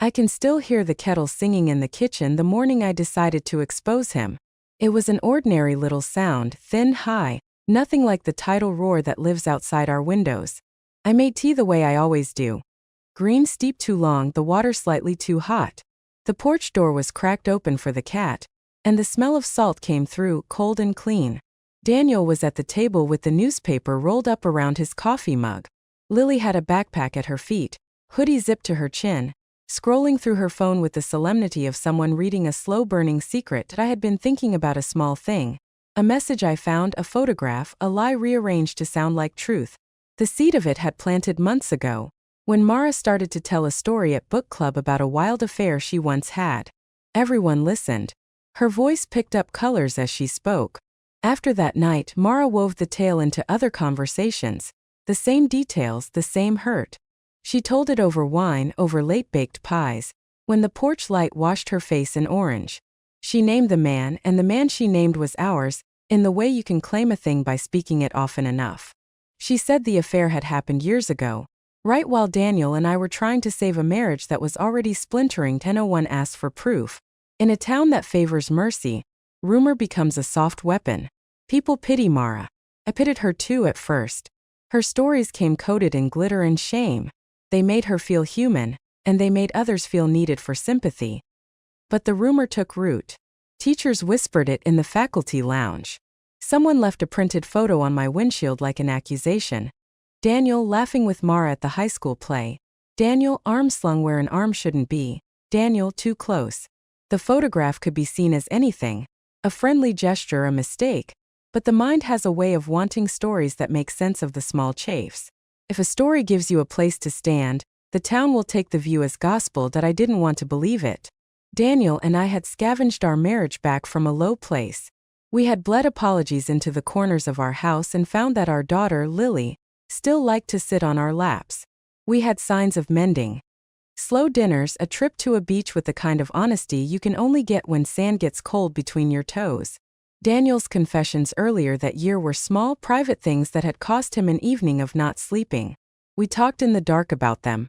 I can still hear the kettle singing in the kitchen the morning I decided to expose him. It was an ordinary little sound, thin, high, nothing like the tidal roar that lives outside our windows. I made tea the way I always do. Green steep too long, the water slightly too hot. The porch door was cracked open for the cat, and the smell of salt came through, cold and clean. Daniel was at the table with the newspaper rolled up around his coffee mug. Lily had a backpack at her feet, hoodie zipped to her chin, scrolling through her phone with the solemnity of someone reading a slow-burning secret. I had been thinking about a small thing. A message I found, a photograph, a lie rearranged to sound like truth. The seed of it had planted months ago, when Mara started to tell a story at book club about a wild affair she once had. Everyone listened. Her voice picked up colors as she spoke. After that night, Mara wove the tale into other conversations. The same details, the same hurt. She told it over wine, over late-baked pies, when the porch light washed her face in orange. She named the man, and the man she named was ours, in the way you can claim a thing by speaking it often enough. She said the affair had happened years ago, right while Daniel and I were trying to save a marriage that was already splintering. 10:01 asked for proof. In a town that favors mercy, rumor becomes a soft weapon. People pity Mara. I pitied her too at first. Her stories came coated in glitter and shame. They made her feel human, and they made others feel needed for sympathy. But the rumor took root. Teachers whispered it in the faculty lounge. Someone left a printed photo on my windshield like an accusation. Daniel laughing with Mara at the high school play. Daniel arm slung where an arm shouldn't be. Daniel too close. The photograph could be seen as anything. A friendly gesture, a mistake. But the mind has a way of wanting stories that make sense of the small chafes. If a story gives you a place to stand, the town will take the view as gospel that I didn't want to believe it. Daniel and I had scavenged our marriage back from a low place. We had bled apologies into the corners of our house and found that our daughter, Lily, still liked to sit on our laps. We had signs of mending. Slow dinners, a trip to a beach with the kind of honesty you can only get when sand gets cold between your toes. Daniel's confessions earlier that year were small, private things that had cost him an evening of not sleeping. We talked in the dark about them.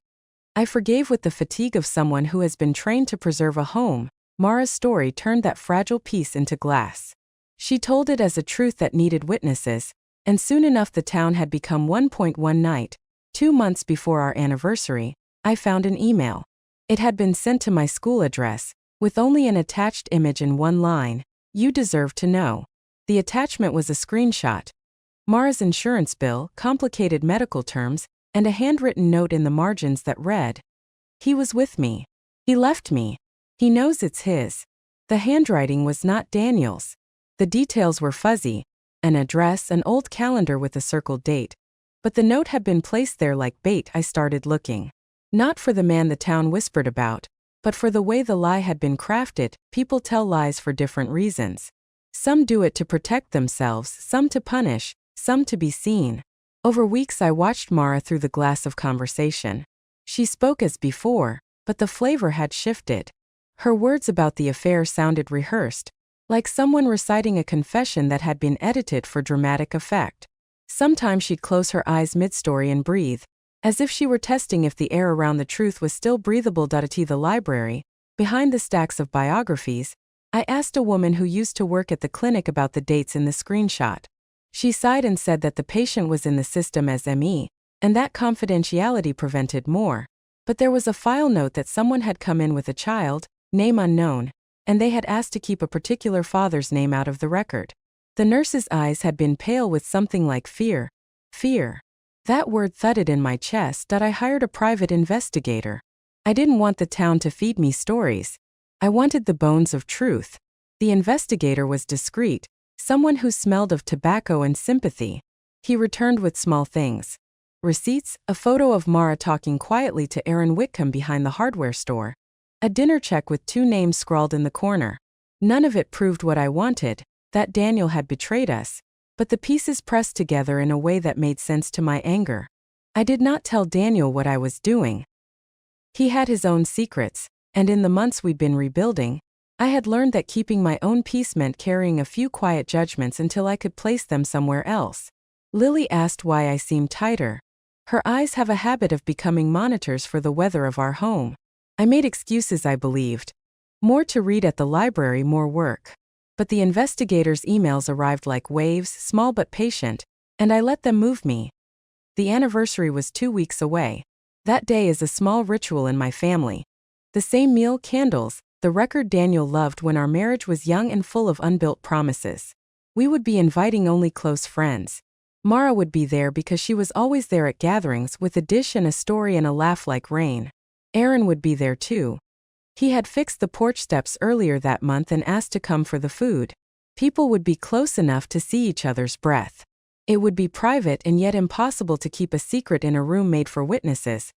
I forgave with the fatigue of someone who has been trained to preserve a home. Mara's story turned that fragile piece into glass. She told it as a truth that needed witnesses, and soon enough the town had become 1.1 night. 2 months before our anniversary, I found an email. It had been sent to my school address, with only an attached image and one line. You deserve to know. The attachment was a screenshot. Mara's insurance bill, complicated medical terms, and a handwritten note in the margins that read, "He was with me. He left me. He knows it's his." The handwriting was not Daniel's. The details were fuzzy, an address, an old calendar with a circled date. But the note had been placed there like bait. I started looking. Not for the man the town whispered about, but for the way the lie had been crafted. People tell lies for different reasons. Some do it to protect themselves, some to punish, some to be seen. Over weeks I watched Mara through the glass of conversation. She spoke as before, but the flavor had shifted. Her words about the affair sounded rehearsed, like someone reciting a confession that had been edited for dramatic effect. Sometimes she'd close her eyes mid-story and breathe, as if she were testing if the air around the truth was still breathable. At the library, behind the stacks of biographies, I asked a woman who used to work at the clinic about the dates in the screenshot. She sighed and said that the patient was in the system as ME, and that confidentiality prevented more. But there was a file note that someone had come in with a child, name unknown, and they had asked to keep a particular father's name out of the record. The nurse's eyes had been pale with something like fear. Fear. That word thudded in my chest. I hired a private investigator. I didn't want the town to feed me stories. I wanted the bones of truth. The investigator was discreet, someone who smelled of tobacco and sympathy. He returned with small things. Receipts, a photo of Mara talking quietly to Aaron Whitcomb behind the hardware store. A dinner check with 2 names scrawled in the corner. None of it proved what I wanted, that Daniel had betrayed us. But the pieces pressed together in a way that made sense to my anger. I did not tell Daniel what I was doing. He had his own secrets, and in the months we'd been rebuilding, I had learned that keeping my own peace meant carrying a few quiet judgments until I could place them somewhere else. Lily asked why I seemed tighter. Her eyes have a habit of becoming monitors for the weather of our home. I made excuses, I believed. More to read at the library, more work. But the investigators' emails arrived like waves, small but patient, and I let them move me. The anniversary was 2 weeks away. That day is a small ritual in my family. The same meal, candles, the record Daniel loved when our marriage was young and full of unbuilt promises. We would be inviting only close friends. Mara would be there because she was always there at gatherings with a dish and a story and a laugh like rain. Aaron would be there too. He had fixed the porch steps earlier that month and asked to come for the food. People would be close enough to see each other's breath. It would be private and yet impossible to keep a secret in a room made for witnesses.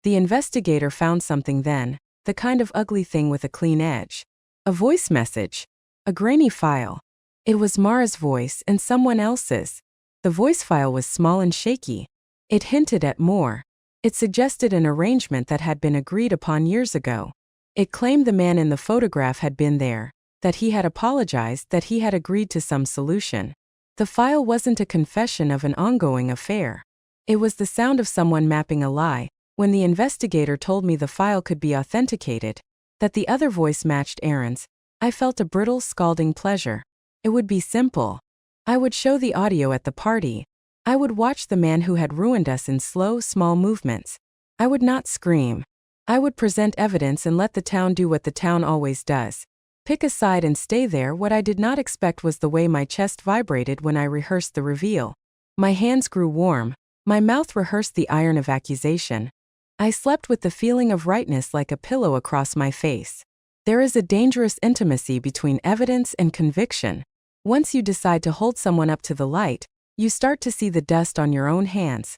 The investigator found something then, the kind of ugly thing with a clean edge. A voice message. A grainy file. It was Mara's voice and someone else's. The voice file was small and shaky. It hinted at more. It suggested an arrangement that had been agreed upon years ago. It claimed the man in the photograph had been there, that he had apologized, that he had agreed to some solution. The file wasn't a confession of an ongoing affair. It was the sound of someone mapping a lie. When the investigator told me the file could be authenticated, that the other voice matched Aaron's, I felt a brittle, scalding pleasure. It would be simple. I would show the audio at the party. I would watch the man who had ruined us in slow, small movements. I would not scream. I would present evidence and let the town do what the town always does. Pick a side and stay there. What I did not expect was the way my chest vibrated when I rehearsed the reveal. My hands grew warm. My mouth rehearsed the iron of accusation. I slept with the feeling of rightness like a pillow across my face. There is a dangerous intimacy between evidence and conviction. Once you decide to hold someone up to the light, you start to see the dust on your own hands.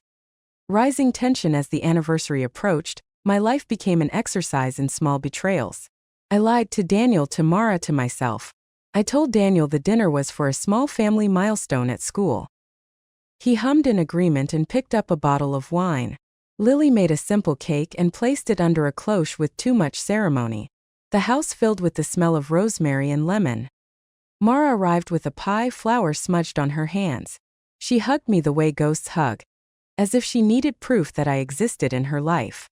Rising tension as the anniversary approached, my life became an exercise in small betrayals. I lied to Daniel, to Mara, to myself. I told Daniel the dinner was for a small family milestone at school. He hummed in agreement and picked up a bottle of wine. Lily made a simple cake and placed it under a cloche with too much ceremony. The house filled with the smell of rosemary and lemon. Mara arrived with a pie, flour smudged on her hands. She hugged me the way ghosts hug, as if she needed proof that I existed in her life.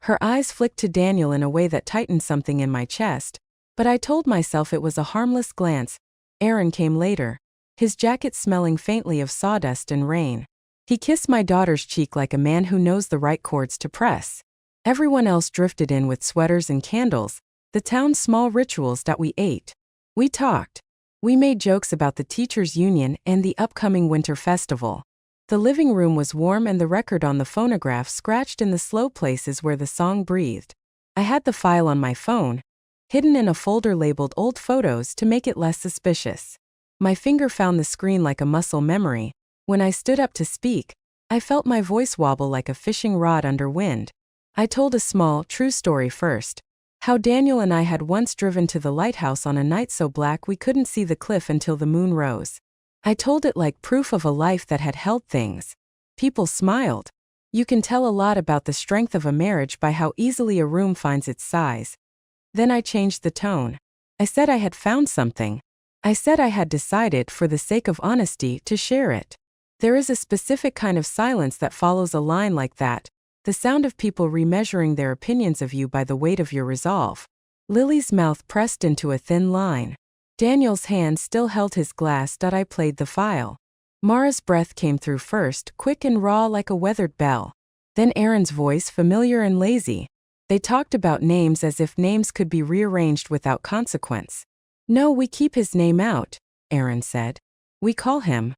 Her eyes flicked to Daniel in a way that tightened something in my chest, but I told myself it was a harmless glance. Aaron came later, his jacket smelling faintly of sawdust and rain. He kissed my daughter's cheek like a man who knows the right chords to press. Everyone else drifted in with sweaters and candles, the town's small rituals that we ate. We talked. We made jokes about the teachers' union and the upcoming winter festival. The living room was warm and the record on the phonograph scratched in the slow places where the song breathed. I had the file on my phone, hidden in a folder labeled Old Photos to make it less suspicious. My finger found the screen like a muscle memory. When I stood up to speak, I felt my voice wobble like a fishing rod under wind. I told a small, true story first. How Daniel and I had once driven to the lighthouse on a night so black we couldn't see the cliff until the moon rose. I told it like proof of a life that had held things. People smiled. You can tell a lot about the strength of a marriage by how easily a room finds its size. Then I changed the tone. I said I had found something. I said I had decided, for the sake of honesty, to share it. There is a specific kind of silence that follows a line like that, the sound of people remeasuring their opinions of you by the weight of your resolve. Lily's mouth pressed into a thin line. Daniel's hand still held his glass. I played the file. Mara's breath came through first, quick and raw like a weathered bell. Then Aaron's voice, familiar and lazy. They talked about names as if names could be rearranged without consequence. No, we keep his name out, Aaron said. We call him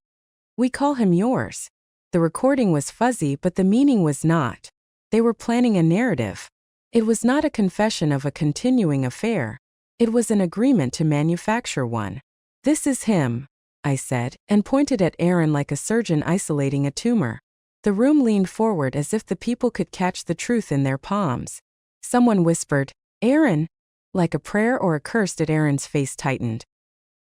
yours. The recording was fuzzy, but the meaning was not. They were planning a narrative. It was not a confession of a continuing affair. It was an agreement to manufacture one. This is him, I said, and pointed at Aaron like a surgeon isolating a tumor. The room leaned forward as if the people could catch the truth in their palms. Someone whispered, Aaron, like a prayer or a curse. Aaron's face tightened.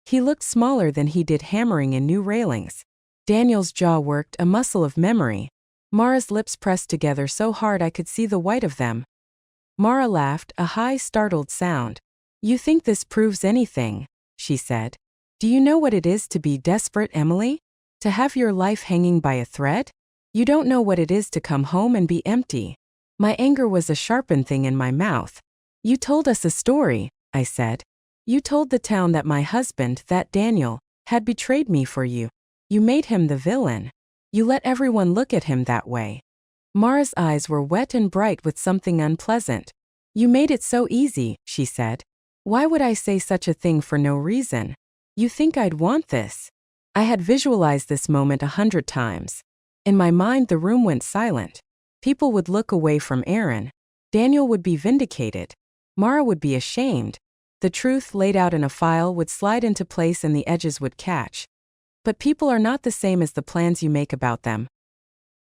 He looked smaller than he did hammering in new railings. Daniel's jaw worked, a muscle of memory. Mara's lips pressed together so hard I could see the white of them. Mara laughed, a high, startled sound. You think this proves anything, she said. Do you know what it is to be desperate, Emily? To have your life hanging by a thread? You don't know what it is to come home and be empty. My anger was a sharpened thing in my mouth. You told us a story, I said. You told the town that my husband, that Daniel, had betrayed me for you. You made him the villain. You let everyone look at him that way. Mara's eyes were wet and bright with something unpleasant. You made it so easy, she said. Why would I say such a thing for no reason? You think I'd want this? I had visualized this moment 100 times. In my mind, the room went silent. People would look away from Aaron. Daniel would be vindicated. Mara would be ashamed. The truth laid out in a file would slide into place and the edges would catch. But people are not the same as the plans you make about them.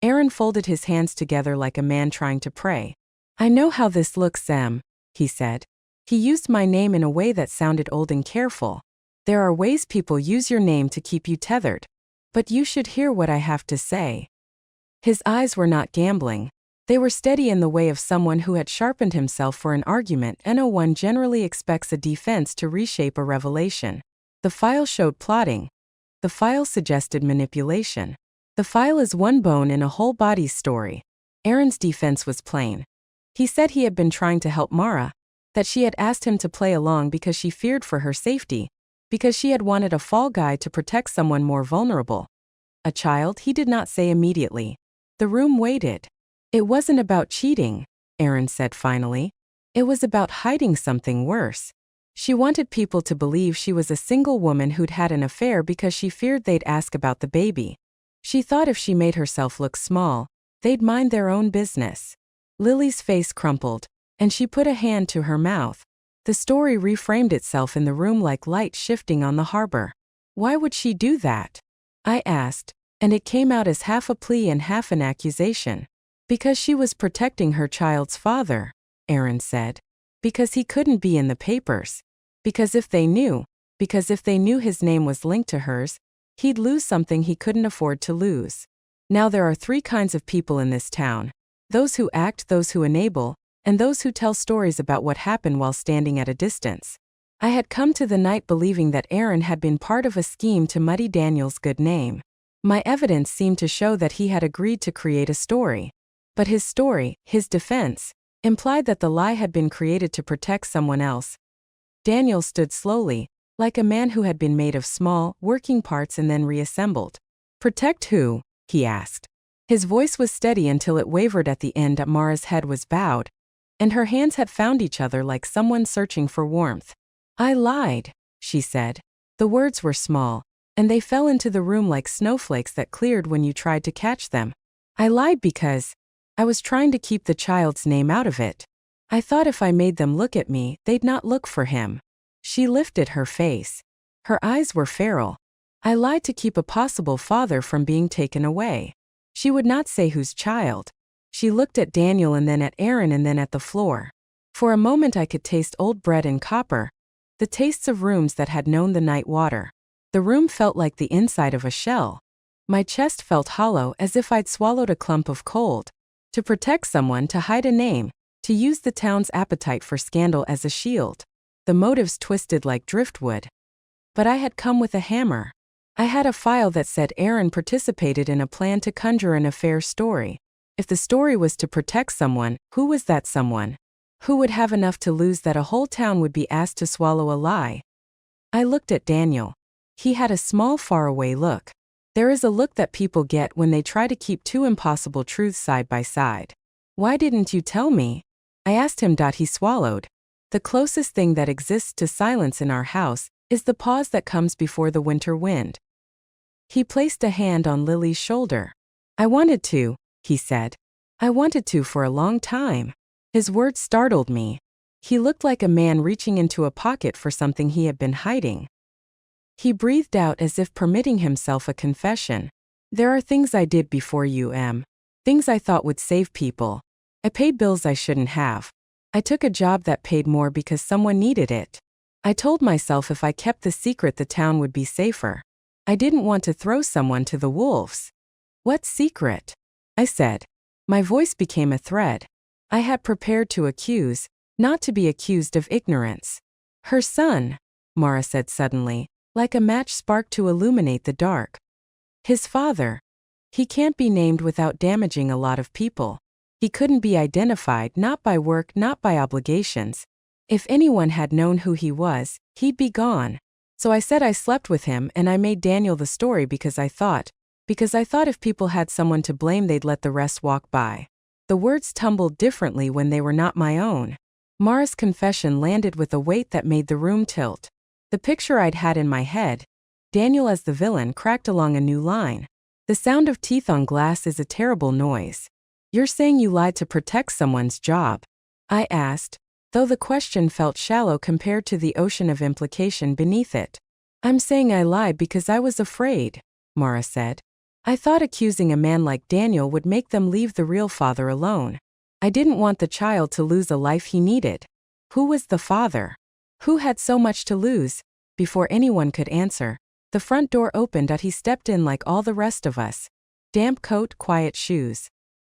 Aaron folded his hands together like a man trying to pray. I know how this looks, Sam, he said. He used my name in a way that sounded old and careful. There are ways people use your name to keep you tethered. But you should hear what I have to say. His eyes were not gambling. They were steady in the way of someone who had sharpened himself for an argument, and no one generally expects a defense to reshape a revelation. The file showed plotting. The file suggested manipulation. The file is one bone in a whole body story. Aaron's defense was plain. He said he had been trying to help Mara, that she had asked him to play along because she feared for her safety, because she had wanted a fall guy to protect someone more vulnerable. A child, he did not say immediately. The room waited. It wasn't about cheating, Aaron said finally. It was about hiding something worse. She wanted people to believe she was a single woman who'd had an affair because she feared they'd ask about the baby. She thought if she made herself look small, they'd mind their own business. Lily's face crumpled, and she put a hand to her mouth. The story reframed itself in the room like light shifting on the harbor. Why would she do that? I asked, and it came out as half a plea and half an accusation. Because she was protecting her child's father, Aaron said. Because he couldn't be in the papers. Because if they knew his name was linked to hers, he'd lose something he couldn't afford to lose. Now there are 3 kinds of people in this town. Those who act, those who enable, and those who tell stories about what happened while standing at a distance. I had come to the night believing that Aaron had been part of a scheme to muddy Daniel's good name. My evidence seemed to show that he had agreed to create a story. But his story, his defense, implied that the lie had been created to protect someone else. Daniel stood slowly, like a man who had been made of small, working parts and then reassembled. Protect who? He asked. His voice was steady until it wavered at the end. Mara's head was bowed, and her hands had found each other like someone searching for warmth. I lied, she said. The words were small, and they fell into the room like snowflakes that cleared when you tried to catch them. I lied because I was trying to keep the child's name out of it. I thought if I made them look at me, they'd not look for him. She lifted her face. Her eyes were feral. I lied to keep a possible father from being taken away. She would not say whose child. She looked at Daniel and then at Aaron and then at the floor. For a moment I could taste old bread and copper, the tastes of rooms that had known the night water. The room felt like the inside of a shell. My chest felt hollow as if I'd swallowed a clump of cold. To protect someone, to hide a name, to use the town's appetite for scandal as a shield. The motives twisted like driftwood. But I had come with a hammer. I had a file that said Aaron participated in a plan to conjure an affair story. If the story was to protect someone, who was that someone? Who would have enough to lose that a whole town would be asked to swallow a lie? I looked at Daniel. He had a small, faraway look. There is a look that people get when they try to keep 2 impossible truths side by side. Why didn't you tell me? I asked him. He swallowed. The closest thing that exists to silence in our house is the pause that comes before the winter wind. He placed a hand on Lily's shoulder. I wanted to, he said. I wanted to for a long time. His words startled me. He looked like a man reaching into a pocket for something he had been hiding. He breathed out as if permitting himself a confession. There are things I did before you, Em. Things I thought would save people. I paid bills I shouldn't have. I took a job that paid more because someone needed it. I told myself if I kept the secret the town would be safer. I didn't want to throw someone to the wolves. What secret? I said. My voice became a thread. I had prepared to accuse, not to be accused of ignorance. Her son, Mara said suddenly, like a match sparked to illuminate the dark. His father. He can't be named without damaging a lot of people. He couldn't be identified, not by work, not by obligations. If anyone had known who he was, he'd be gone. So I said I slept with him and I made Daniel the story because I thought if people had someone to blame they'd let the rest walk by. The words tumbled differently when they were not my own. Mara's confession landed with a weight that made the room tilt. The picture I'd had in my head, Daniel as the villain, cracked along a new line. The sound of teeth on glass is a terrible noise. You're saying you lied to protect someone's job? I asked, though the question felt shallow compared to the ocean of implication beneath it. I'm saying I lied because I was afraid, Mara said. I thought accusing a man like Daniel would make them leave the real father alone. I didn't want the child to lose a life he needed. Who was the father? Who had so much to lose? Before anyone could answer, the front door opened and he stepped in like all the rest of us. Damp coat, quiet shoes.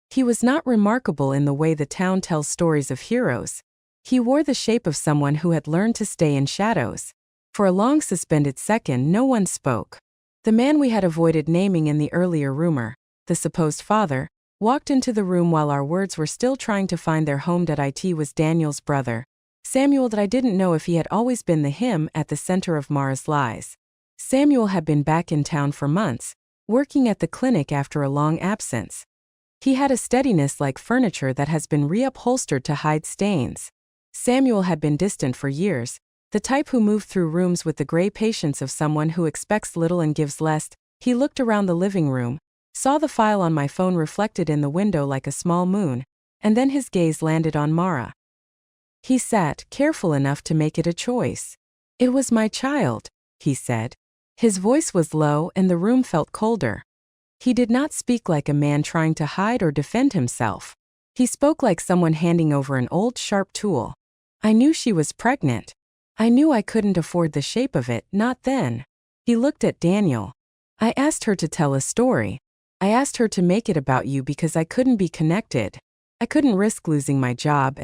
He was not remarkable in the way the town tells stories of heroes. He wore the shape of someone who had learned to stay in shadows. For a long suspended second no one spoke. The man we had avoided naming in the earlier rumor, the supposed father, walked into the room while our words were still trying to find their home. It was Daniel's brother, Samuel. I didn't know if he had always been the him at the center of Mara's lies. Samuel had been back in town for months, working at the clinic after a long absence. He had a steadiness like furniture that has been reupholstered to hide stains. Samuel had been distant for years, the type who moved through rooms with the gray patience of someone who expects little and gives less. He looked around the living room, saw the file on my phone reflected in the window like a small moon, and then his gaze landed on Mara. He sat, careful enough to make it a choice. It was my child, he said. His voice was low and the room felt colder. He did not speak like a man trying to hide or defend himself. He spoke like someone handing over an old sharp tool. I knew she was pregnant. I knew I couldn't afford the shape of it, not then. He looked at Daniel. I asked her to tell a story. I asked her to make it about you because I couldn't be connected. I couldn't risk losing my job,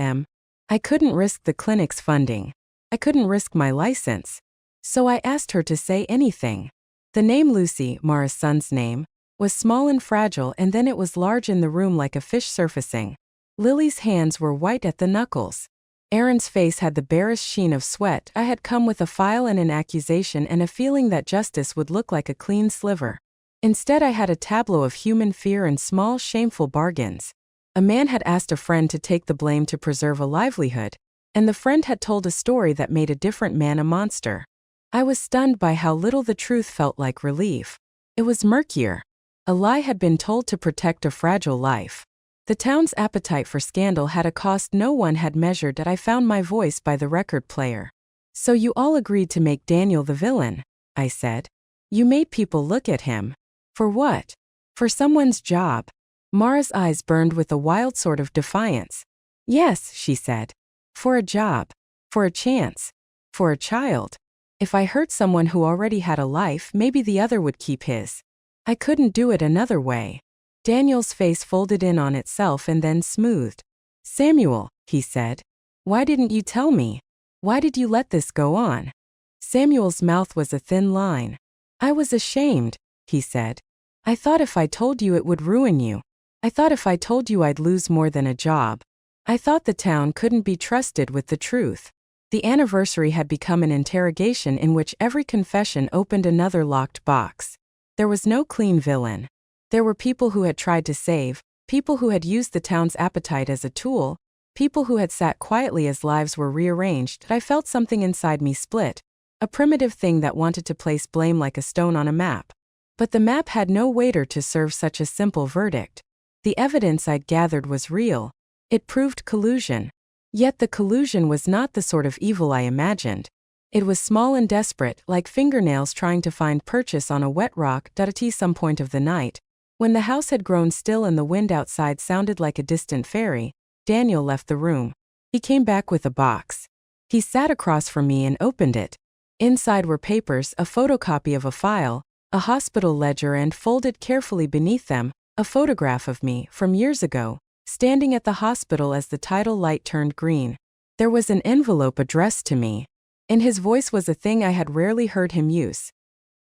I couldn't risk the clinic's funding. I couldn't risk my license. So I asked her to say anything. The name Lucy, Mara's son's name, was small and fragile, and then it was large in the room like a fish surfacing. Lily's hands were white at the knuckles. Aaron's face had the barest sheen of sweat. I had come with a file and an accusation and a feeling that justice would look like a clean sliver. Instead, I had a tableau of human fear and small, shameful bargains. A man had asked a friend to take the blame to preserve a livelihood, and the friend had told a story that made a different man a monster. I was stunned by how little the truth felt like relief. It was murkier. A lie had been told to protect a fragile life. The town's appetite for scandal had a cost no one had measured. I found my voice by the record player. So you all agreed to make Daniel the villain, I said. You made people look at him. For what? For someone's job. Mara's eyes burned with a wild sort of defiance. Yes, she said. For a job. For a chance. For a child. If I hurt someone who already had a life, maybe the other would keep his. I couldn't do it another way. Daniel's face folded in on itself and then smoothed. Samuel, he said. Why didn't you tell me? Why did you let this go on? Samuel's mouth was a thin line. I was ashamed, he said. I thought if I told you it would ruin you. I thought if I told you I'd lose more than a job. I thought the town couldn't be trusted with the truth. The anniversary had become an interrogation in which every confession opened another locked box. There was no clean villain. There were people who had tried to save, people who had used the town's appetite as a tool, people who had sat quietly as lives were rearranged. I felt something inside me split, a primitive thing that wanted to place blame like a stone on a map. But the map had no waiter to serve such a simple verdict. The evidence I'd gathered was real. It proved collusion. Yet the collusion was not the sort of evil I imagined. It was small and desperate, like fingernails trying to find purchase on a wet rock. At some point of the night, when the house had grown still and the wind outside sounded like a distant fairy, Daniel left the room. He came back with a box. He sat across from me and opened it. Inside were papers, a photocopy of a file, a hospital ledger, and folded carefully beneath them, a photograph of me from years ago, standing at the hospital as the tidal light turned green. There was an envelope addressed to me. In his voice was a thing I had rarely heard him use.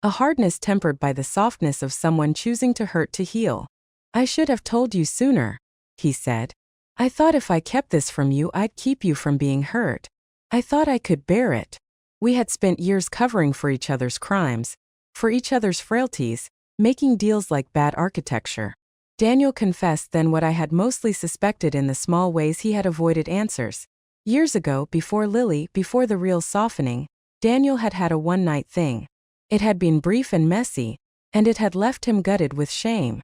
A hardness tempered by the softness of someone choosing to hurt to heal. I should have told you sooner, he said. I thought if I kept this from you, I'd keep you from being hurt. I thought I could bear it. We had spent years covering for each other's crimes, for each other's frailties, making deals like bad architecture. Daniel confessed then what I had mostly suspected in the small ways he had avoided answers. Years ago, before Lily, before the real softening, Daniel had had a one-night thing. It had been brief and messy, and it had left him gutted with shame.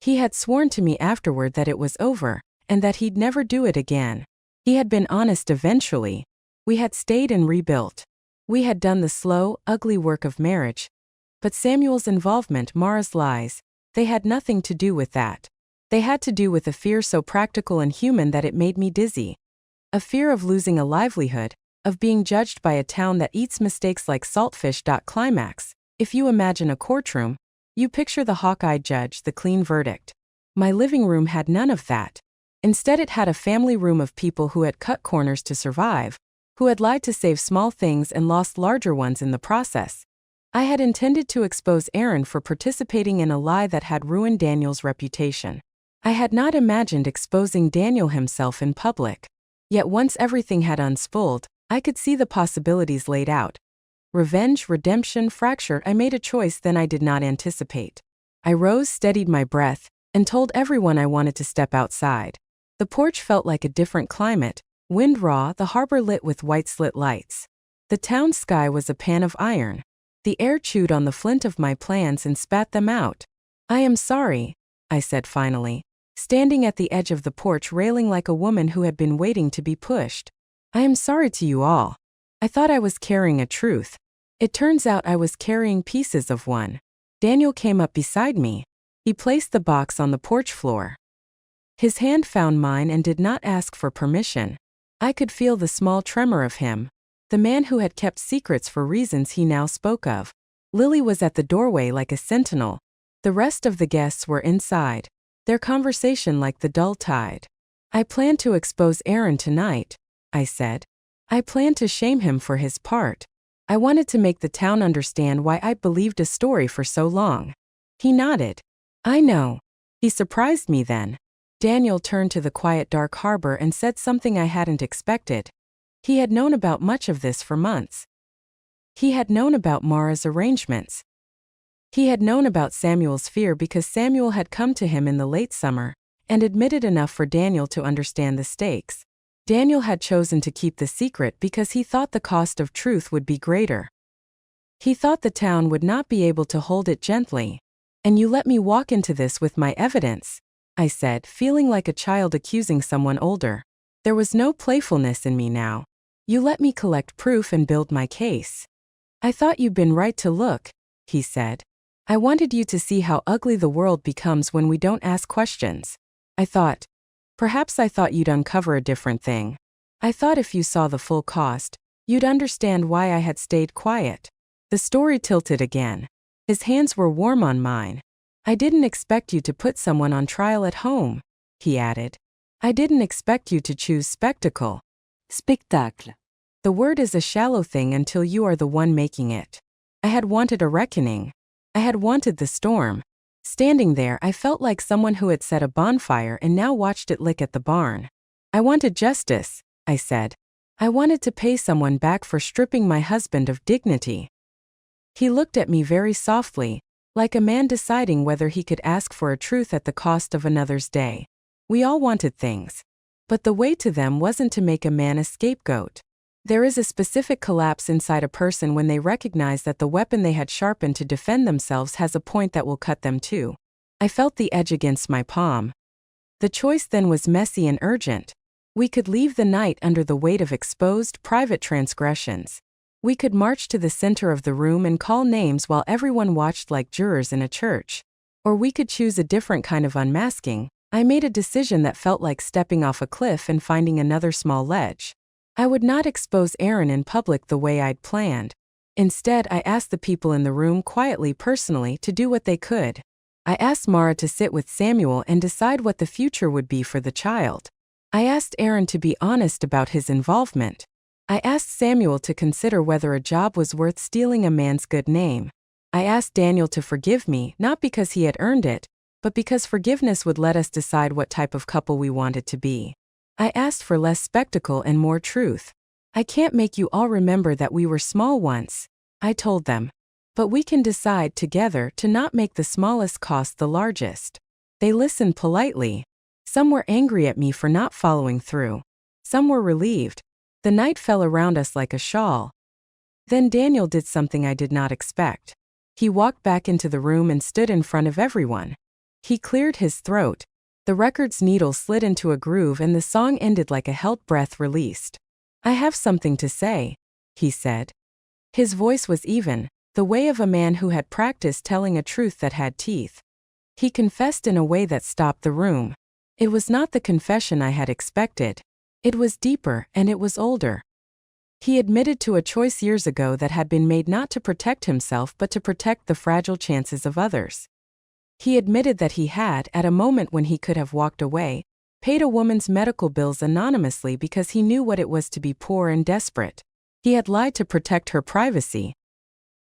He had sworn to me afterward that it was over, and that he'd never do it again. He had been honest eventually. We had stayed and rebuilt. We had done the slow, ugly work of marriage. But Samuel's involvement, Mara's lies, they had nothing to do with that. They had to do with a fear so practical and human that it made me dizzy. A fear of losing a livelihood, of being judged by a town that eats mistakes like saltfish. Climax. If you imagine a courtroom, you picture the hawk-eyed judge, the clean verdict. My living room had none of that. Instead, it had a family room of people who had cut corners to survive, who had lied to save small things and lost larger ones in the process. I had intended to expose Aaron for participating in a lie that had ruined Daniel's reputation. I had not imagined exposing Daniel himself in public. Yet once everything had unspooled, I could see the possibilities laid out. Revenge, redemption, fracture. I made a choice then I did not anticipate. I rose, steadied my breath, and told everyone I wanted to step outside. The porch felt like a different climate, wind raw, the harbor lit with white slit lights. The town sky was a pan of iron. The air chewed on the flint of my plans and spat them out. I am sorry, I said finally, standing at the edge of the porch railing like a woman who had been waiting to be pushed. I am sorry to you all. I thought I was carrying a truth. It turns out I was carrying pieces of one. Daniel came up beside me. He placed the box on the porch floor. His hand found mine and did not ask for permission. I could feel the small tremor of him, the man who had kept secrets for reasons he now spoke of. Lily was at the doorway like a sentinel. The rest of the guests were inside, their conversation like the dull tide. I plan to expose Aaron tonight, I said. I plan to shame him for his part. I wanted to make the town understand why I'd believed a story for so long. He nodded. I know. He surprised me then. Daniel turned to the quiet dark harbor and said something I hadn't expected. He had known about much of this for months. He had known about Mara's arrangements. He had known about Samuel's fear because Samuel had come to him in the late summer and admitted enough for Daniel to understand the stakes. Daniel had chosen to keep the secret because he thought the cost of truth would be greater. He thought the town would not be able to hold it gently. And you let me walk into this with my evidence, I said, feeling like a child accusing someone older. There was no playfulness in me now. You let me collect proof and build my case. I thought you'd been right to look, he said. I wanted you to see how ugly the world becomes when we don't ask questions. Perhaps I thought you'd uncover a different thing. I thought if you saw the full cost, you'd understand why I had stayed quiet. The story tilted again. His hands were warm on mine. I didn't expect you to put someone on trial at home, he added. I didn't expect you to choose spectacle. Spectacle. The word is a shallow thing until you are the one making it. I had wanted a reckoning. I had wanted the storm. Standing there, I felt like someone who had set a bonfire and now watched it lick at the barn. I wanted justice, I said. I wanted to pay someone back for stripping my husband of dignity. He looked at me very softly, like a man deciding whether he could ask for a truth at the cost of another's day. We all wanted things. But the way to them wasn't to make a man a scapegoat. There is a specific collapse inside a person when they recognize that the weapon they had sharpened to defend themselves has a point that will cut them too. I felt the edge against my palm. The choice then was messy and urgent. We could leave the night under the weight of exposed, private transgressions. We could march to the center of the room and call names while everyone watched like jurors in a church. Or we could choose a different kind of unmasking. I made a decision that felt like stepping off a cliff and finding another small ledge. I would not expose Aaron in public the way I'd planned. Instead, I asked the people in the room quietly, personally, to do what they could. I asked Mara to sit with Samuel and decide what the future would be for the child. I asked Aaron to be honest about his involvement. I asked Samuel to consider whether a job was worth stealing a man's good name. I asked Daniel to forgive me, not because he had earned it, but because forgiveness would let us decide what type of couple we wanted to be. I asked for less spectacle and more truth. I can't make you all remember that we were small once, I told them. But we can decide together to not make the smallest cost the largest. They listened politely. Some were angry at me for not following through. Some were relieved. The night fell around us like a shawl. Then Daniel did something I did not expect. He walked back into the room and stood in front of everyone. He cleared his throat. The record's needle slid into a groove and the song ended like a held breath released. I have something to say, he said. His voice was even, the way of a man who had practiced telling a truth that had teeth. He confessed in a way that stopped the room. It was not the confession I had expected. It was deeper and it was older. He admitted to a choice years ago that had been made not to protect himself but to protect the fragile chances of others. He admitted that he had, at a moment when he could have walked away, paid a woman's medical bills anonymously because he knew what it was to be poor and desperate. He had lied to protect her privacy.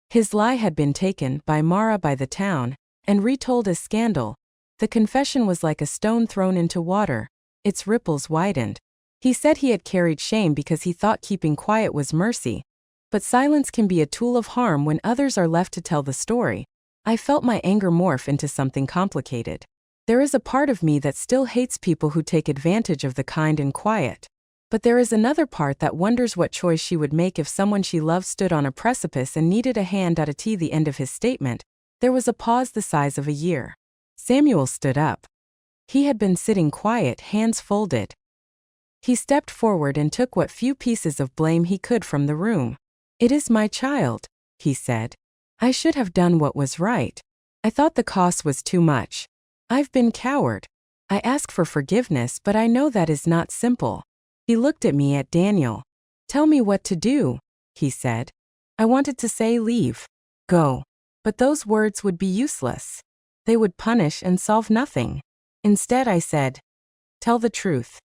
His lie had been taken by Mara by the town and retold as scandal. The confession was like a stone thrown into water. Its ripples widened. He said he had carried shame because he thought keeping quiet was mercy. But silence can be a tool of harm when others are left to tell the story. I felt my anger morph into something complicated. There is a part of me that still hates people who take advantage of the kind and quiet. But there is another part that wonders what choice she would make if someone she loved stood on a precipice and needed a hand at the end of his statement. There was a pause the size of a year. Samuel stood up. He had been sitting quiet, hands folded. He stepped forward and took what few pieces of blame he could from the room. "It is my child," he said. "I should have done what was right. I thought the cost was too much. I've been coward. I ask for forgiveness, but I know that is not simple." He looked at Daniel. "Tell me what to do," he said. I wanted to say leave, go, but those words would be useless. They would punish and solve nothing. Instead I said, "Tell the truth."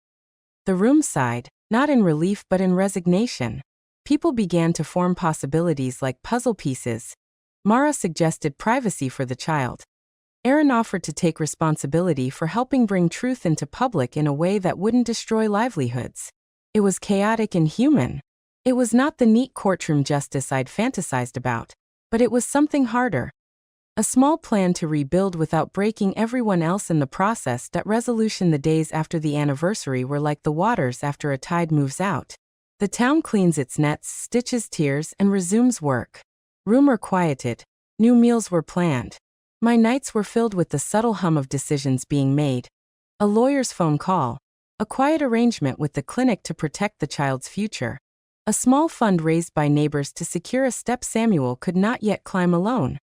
The room sighed, not in relief but in resignation. People began to form possibilities like puzzle pieces. Mara suggested privacy for the child. Aaron offered to take responsibility for helping bring truth into public in a way that wouldn't destroy livelihoods. It was chaotic and human. It was not the neat courtroom justice I'd fantasized about, but it was something harder. A small plan to rebuild without breaking everyone else in the process. That resolution. The days after the anniversary were like the waters after a tide moves out. The town cleans its nets, stitches tears, and resumes work. Rumor quieted. New meals were planned. My nights were filled with the subtle hum of decisions being made. A lawyer's phone call. A quiet arrangement with the clinic to protect the child's future. A small fund raised by neighbors to secure a step Samuel could not yet climb alone.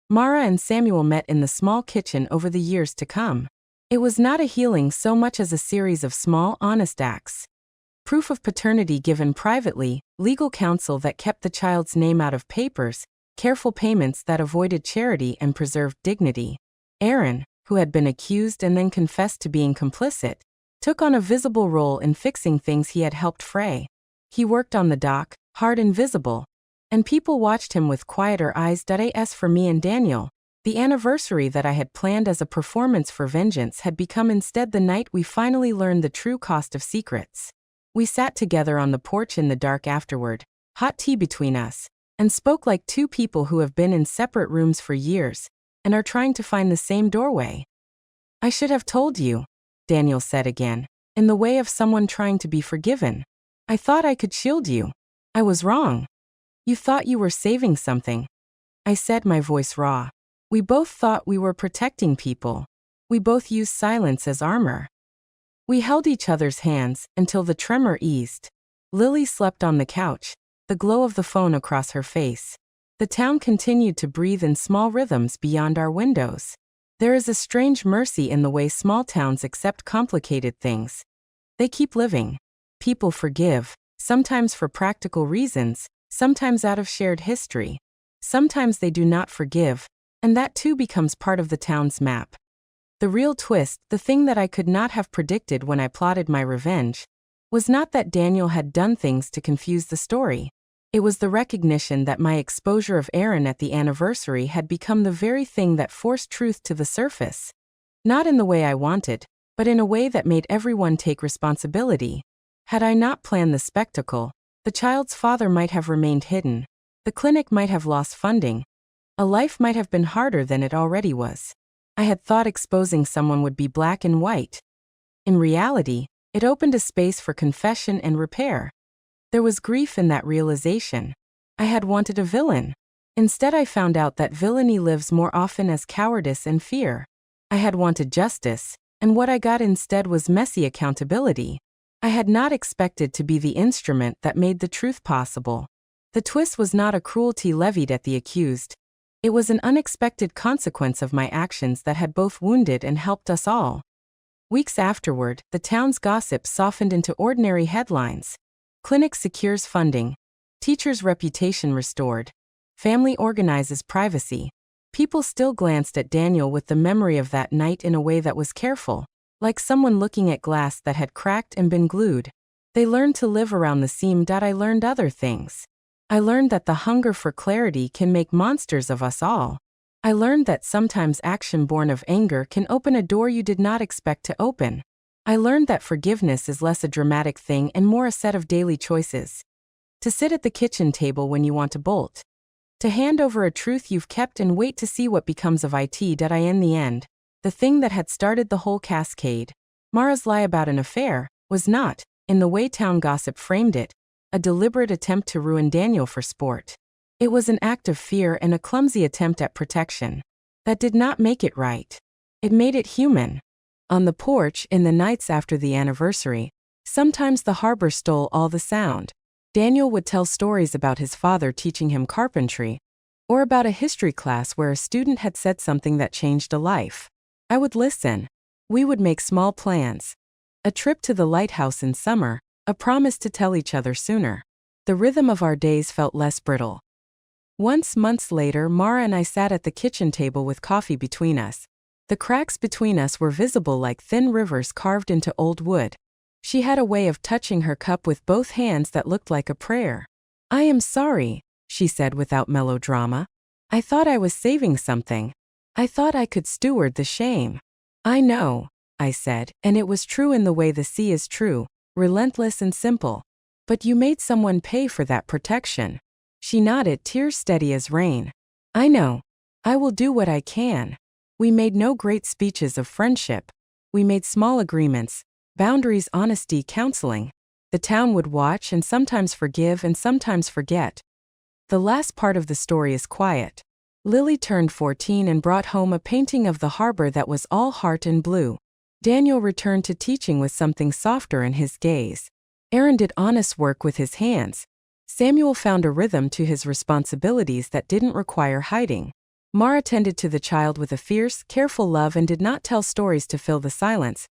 Mara and Samuel met in the small kitchen over the years to come. It was not a healing so much as a series of small, honest acts. Proof of paternity given privately, legal counsel that kept the child's name out of papers, careful payments that avoided charity and preserved dignity. Aaron, who had been accused and then confessed to being complicit, took on a visible role in fixing things he had helped fray. He worked on the dock, hard and visible, and people watched him with quieter eyes. As for me and Daniel, the anniversary that I had planned as a performance for vengeance had become instead the night we finally learned the true cost of secrets. We sat together on the porch in the dark afterward, hot tea between us, and spoke like two people who have been in separate rooms for years and are trying to find the same doorway. "I should have told you," Daniel said again, in the way of someone trying to be forgiven. "I thought I could shield you. I was wrong. You thought you were saving something." I said, my voice raw. "We both thought we were protecting people. We both used silence as armor." We held each other's hands until the tremor eased. Lily slept on the couch, the glow of the phone across her face. The town continued to breathe in small rhythms beyond our windows. There is a strange mercy in the way small towns accept complicated things. They keep living. People forgive, sometimes for practical reasons, sometimes out of shared history. Sometimes they do not forgive, and that too becomes part of the town's map. The real twist, the thing that I could not have predicted when I plotted my revenge, was not that Daniel had done things to confuse the story. It was the recognition that my exposure of Aaron at the anniversary had become the very thing that forced truth to the surface. Not in the way I wanted, but in a way that made everyone take responsibility. Had I not planned the spectacle, The child's father might have remained hidden. The clinic might have lost funding. A life might have been harder than it already was. I had thought exposing someone would be black and white. In reality, it opened a space for confession and repair. There was grief in that realization. I had wanted a villain. Instead, I found out that villainy lives more often as cowardice and fear. I had wanted justice, and what I got instead was messy accountability. I had not expected to be the instrument that made the truth possible. The twist was not a cruelty levied at the accused. It was an unexpected consequence of my actions that had both wounded and helped us all. Weeks afterward, the town's gossip softened into ordinary headlines. Clinic secures funding. Teacher's reputation restored. Family organizes privacy. People still glanced at Daniel with the memory of that night in a way that was careful, like someone looking at glass that had cracked and been glued. They learned to live around the seam. I learned other things. I learned that the hunger for clarity can make monsters of us all. I learned that sometimes action born of anger can open a door you did not expect to open. I learned that forgiveness is less a dramatic thing and more a set of daily choices. To sit at the kitchen table when you want to bolt. To hand over a truth you've kept and wait to see what becomes of it. In the end, the thing that had started the whole cascade, Mara's lie about an affair, was not, in the way town gossip framed it, a deliberate attempt to ruin Daniel for sport. It was an act of fear and a clumsy attempt at protection. That did not make it right. It made it human. On the porch, in the nights after the anniversary, sometimes the harbor stole all the sound. Daniel would tell stories about his father teaching him carpentry, or about a history class where a student had said something that changed a life. I would listen. We would make small plans. A trip to the lighthouse in summer, a promise to tell each other sooner. The rhythm of our days felt less brittle. Once, months later, Mara and I sat at the kitchen table with coffee between us. The cracks between us were visible like thin rivers carved into old wood. She had a way of touching her cup with both hands that looked like a prayer. "I am sorry," she said without melodrama. "I thought I was saving something. I thought I could steward the shame." "I know," I said, and it was true in the way the sea is true, relentless and simple. "But you made someone pay for that protection." She nodded, tears steady as rain. "I know. I will do what I can." We made no great speeches of friendship. We made small agreements, boundaries, honesty, counseling. The town would watch and sometimes forgive and sometimes forget. The last part of the story is quiet. Lily turned 14 and brought home a painting of the harbor that was all heart and blue. Daniel returned to teaching with something softer in his gaze. Aaron did honest work with his hands. Samuel found a rhythm to his responsibilities that didn't require hiding. Mara tended to the child with a fierce, careful love and did not tell stories to fill the silence.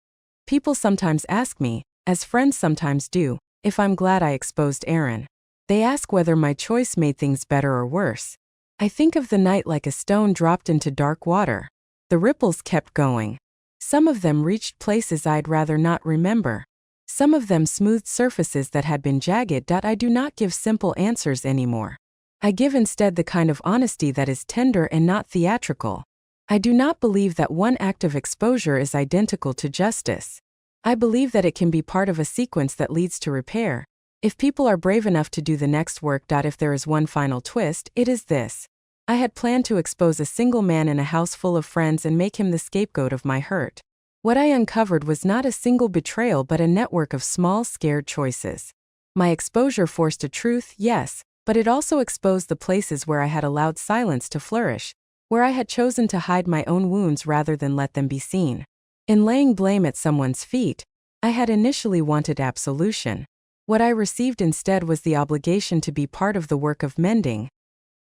People sometimes ask me, as friends sometimes do, if I'm glad I exposed Aaron. They ask whether my choice made things better or worse. I think of the night like a stone dropped into dark water. The ripples kept going. Some of them reached places I'd rather not remember. Some of them smoothed surfaces that had been jagged. I do not give simple answers anymore. I give instead the kind of honesty that is tender and not theatrical. I do not believe that one act of exposure is identical to justice. I believe that it can be part of a sequence that leads to repair. If people are brave enough to do the next work. If there is one final twist, it is this. I had planned to expose a single man in a house full of friends and make him the scapegoat of my hurt. What I uncovered was not a single betrayal but a network of small, scared choices. My exposure forced a truth, yes, but it also exposed the places where I had allowed silence to flourish, where I had chosen to hide my own wounds rather than let them be seen. In laying blame at someone's feet, I had initially wanted absolution. What I received instead was the obligation to be part of the work of mending.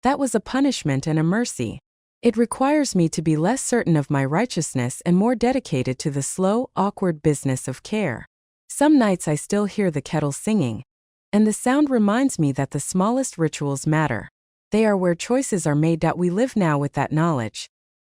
That was a punishment and a mercy. It requires me to be less certain of my righteousness and more dedicated to the slow, awkward business of care. Some nights I still hear the kettle singing, and the sound reminds me that the smallest rituals matter. They are where choices are made. We live now with that knowledge.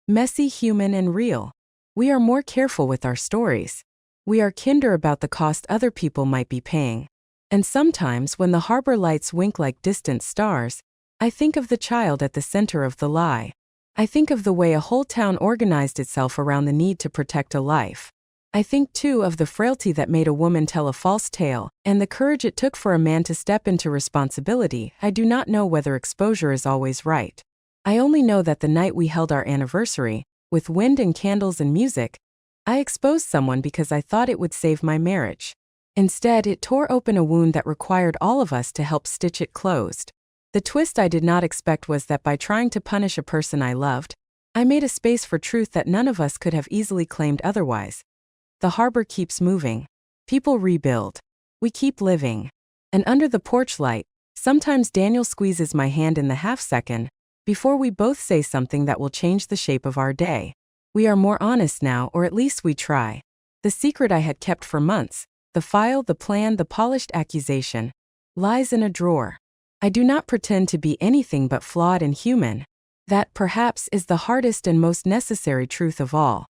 Messy, human, and real. We are more careful with our stories. We are kinder about the cost other people might be paying. And sometimes, when the harbor lights wink like distant stars, I think of the child at the center of the lie. I think of the way a whole town organized itself around the need to protect a life. I think, too, of the frailty that made a woman tell a false tale, and the courage it took for a man to step into responsibility. I do not know whether exposure is always right. I only know that the night we held our anniversary, with wind and candles and music, I exposed someone because I thought it would save my marriage. Instead, it tore open a wound that required all of us to help stitch it closed. The twist I did not expect was that by trying to punish a person I loved, I made a space for truth that none of us could have easily claimed otherwise. The harbor keeps moving. People rebuild. We keep living. And under the porch light, sometimes Daniel squeezes my hand in the half-second, before we both say something that will change the shape of our day. We are more honest now, or at least we try. The secret I had kept for months, the file, the plan, the polished accusation, lies in a drawer. I do not pretend to be anything but flawed and human. That, perhaps, is the hardest and most necessary truth of all.